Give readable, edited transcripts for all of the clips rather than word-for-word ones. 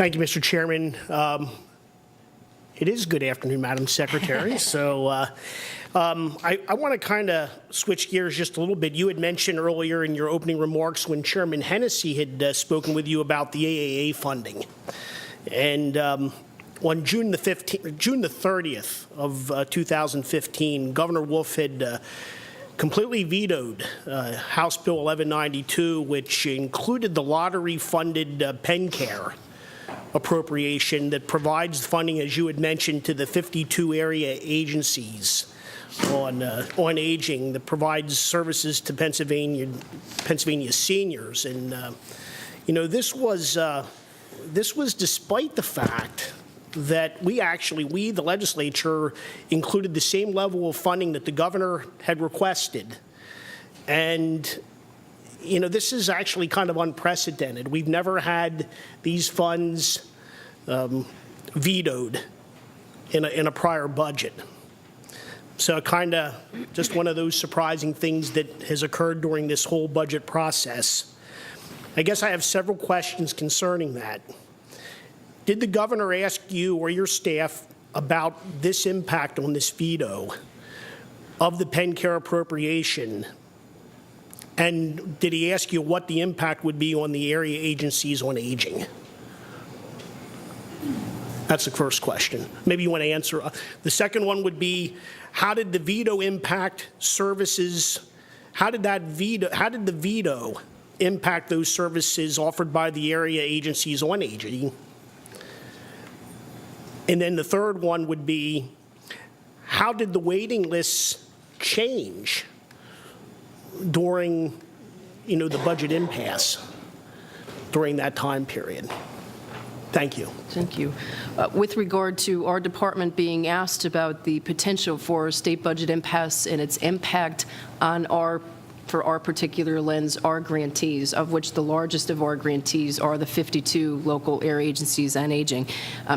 Thank you, Mr. Chairman. It is good afternoon, Madam Secretary. So I want to kind of switch gears just a little bit. You had mentioned earlier in your opening remarks when Chairman Hennessy had spoken with you about the AAA funding. And on June the 30th of 2015, Governor Wolf had completely vetoed House Bill 1192, which included the lottery-funded pen care appropriation that provides funding, as you had mentioned, to the 52 area agencies on aging that provides services to Pennsylvania seniors. And you know, this was despite the fact that we, the legislature, included the same level of funding that the governor had requested. And you know, this is actually kind of unprecedented. We've never had these funds vetoed in a prior budget. So kind of just one of those surprising things that has occurred during this whole budget process. I guess I have several questions concerning that. Did the governor ask you or your staff about this impact on this veto of the pen care appropriation? And did he ask you what the impact would be on the area agencies on aging? That's the first question. Maybe you want to answer. The second one would be, how did the veto impact services? How did the veto impact those services offered by the area agencies on aging? And then the third one would be, how did the waiting lists change during, you know, the budget impasse during that time period? Thank you. Thank you. With regard to our department being asked about the potential for a state budget impasse and its impact on for our particular lens, our grantees, of which the largest of our grantees are the 52 local area agencies on aging.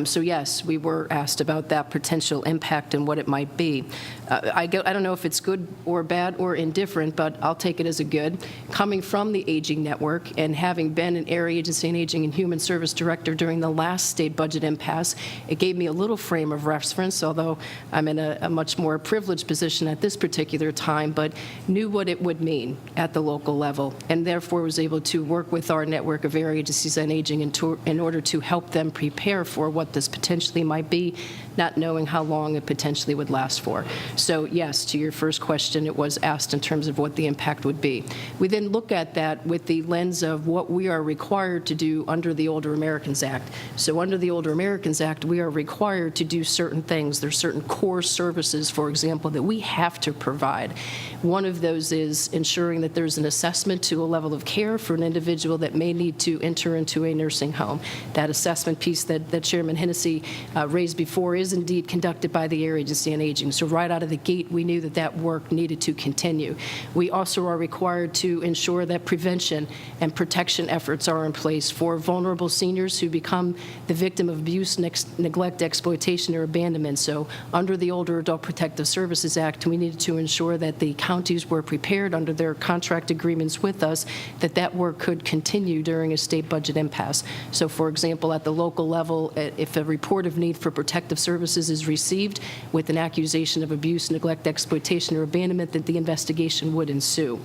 So yes, we were asked about that potential impact and what it might be. I don't know if it's good or bad or indifferent, but I'll take it as a good. Coming from the Aging Network and having been an area agency on aging and human service director during the last state budget impasse, it gave me a little frame of reference, although I'm in a much more privileged position at this particular time, but knew what it would mean at the local level, and therefore was able to work with our network of area agencies on aging in order to help them prepare for what this potentially might be, not knowing how long it potentially would last for. So yes, to your first question, it was asked in terms of what the impact would be. We then look at that with the lens of what we are required to do under the Older Americans Act. So under the Older Americans Act, we are required to do certain things. There's certain core services, for example, that we have to provide. One of those is ensuring that there's an assessment to a level of care for an individual that may need to enter into a nursing home. That assessment piece that Chairman Hennessy raised before is indeed conducted by the Area Agency on Aging. So right out of the gate, we knew that that work needed to continue. We also are required to ensure that prevention and protection efforts are in place for vulnerable seniors who become the victim of abuse, neglect, exploitation, or abandonment. So under the Older Adult Protective Services Act, we needed to ensure that the counties were prepared under their contract agreements with us that that work could continue during a state budget impasse. So for example, at the local level, if a report of need for protective services is received with an accusation of abuse, neglect, exploitation, or abandonment, that the investigation would ensue.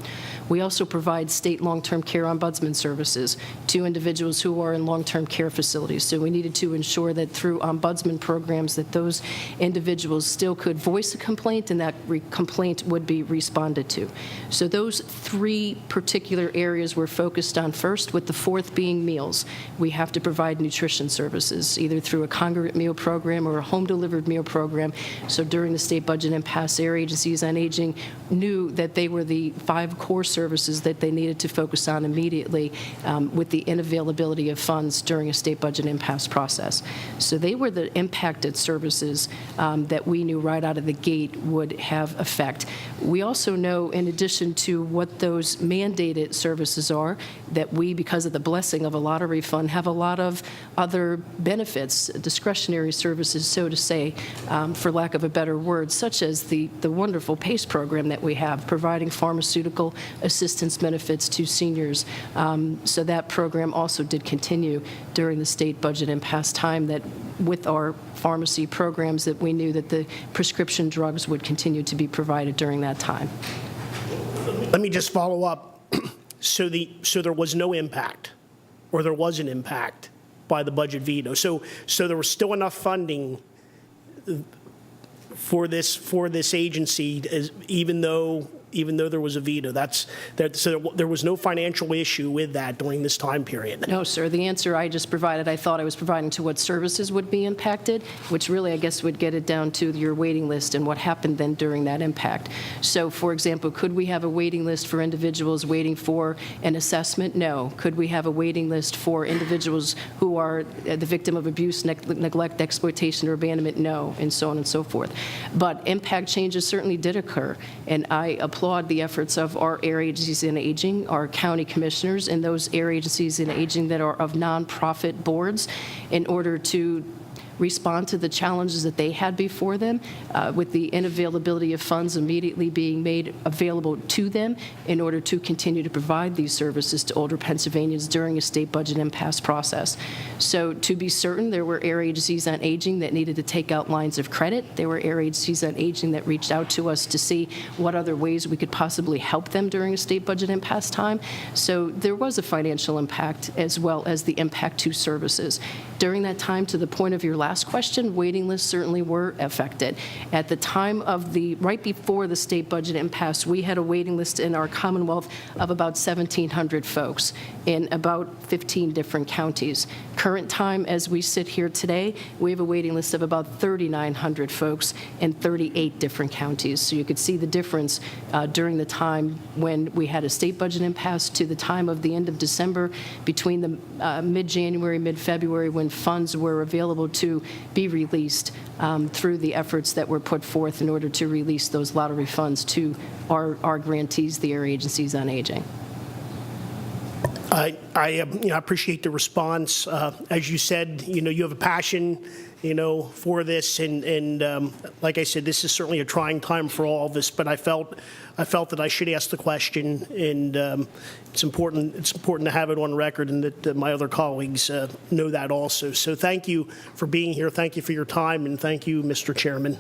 We also provide state long-term care ombudsman services to individuals who are in long-term care facilities. So we needed to ensure that through ombudsman programs that those individuals still could voice a complaint and that complaint would be responded to. So those three particular areas we're focused on first, with the fourth being meals. We have to provide nutrition services, either through a congregate meal program or a home-delivered meal program. So during the state budget impasse, area agencies on aging knew that they were the 5 core services that they needed to focus on immediately with the inavailability of funds during a state budget impasse process. So they were the impacted services that we knew right out of the gate would have effect. We also know, in addition to to what those mandated services are, that we, because of the blessing of a lottery fund, have a lot of other benefits, discretionary services, so to say, for lack of a better word, such as the wonderful PACE program that we have, providing pharmaceutical assistance benefits to seniors. So that program also did continue during the state budget impasse time, that with our pharmacy programs, that we knew that the prescription drugs would continue to be provided during that time. Let me just follow up. So there was no impact, or there was an impact by the budget veto. So there was still enough funding for this agency, even though there was a veto. So there was no financial issue with that during this time period. No, sir. The answer I just provided, I thought I was providing to what services would be impacted, which really, I guess, would get it down to your waiting list and what happened then during that impact. So, for example, could we have a waiting list for individuals waiting for an assessment? No. Could we have a waiting list for individuals who are the victim of abuse, neglect, exploitation, or abandonment? No, and so on and so forth. But impact changes certainly did occur, and I applaud the efforts of our area agencies in aging, our county commissioners, and those area agencies in aging that are of nonprofit boards, in order to respond to the challenges that they had before them, with the inavailability of funds immediately being made available to them in order to continue to provide these services to older Pennsylvanians during a state budget impasse process. So to be certain, there were area agencies on aging that needed to take out lines of credit. There were area agencies on aging that reached out to us to see what other ways we could possibly help them during a state budget impasse time. So there was a financial impact as well as the impact to services. During that time, to the point of your last question, waiting lists certainly were affected. At the time of right before the state budget impasse, we had a waiting list in our Commonwealth of about 1,700 folks in about 15 different counties. Current time, as we sit here today, we have a waiting list of about 3,900 folks in 38 different counties. So you could see the difference during the time when we had a state budget impasse to the time of the end of December, between the mid-January, mid-February, when funds were available to be released through the efforts that were put forth in order to release those lottery funds to our grantees, the area agencies on aging. I appreciate the response. As you said, you have a passion, for this, and like I said, this is certainly a trying time for all of us. But I felt that I should ask the question, and it's important. It's important to have it on record, and that my other colleagues know that also. So thank you for being here. Thank you for your time, and thank you, Mr. Chairman.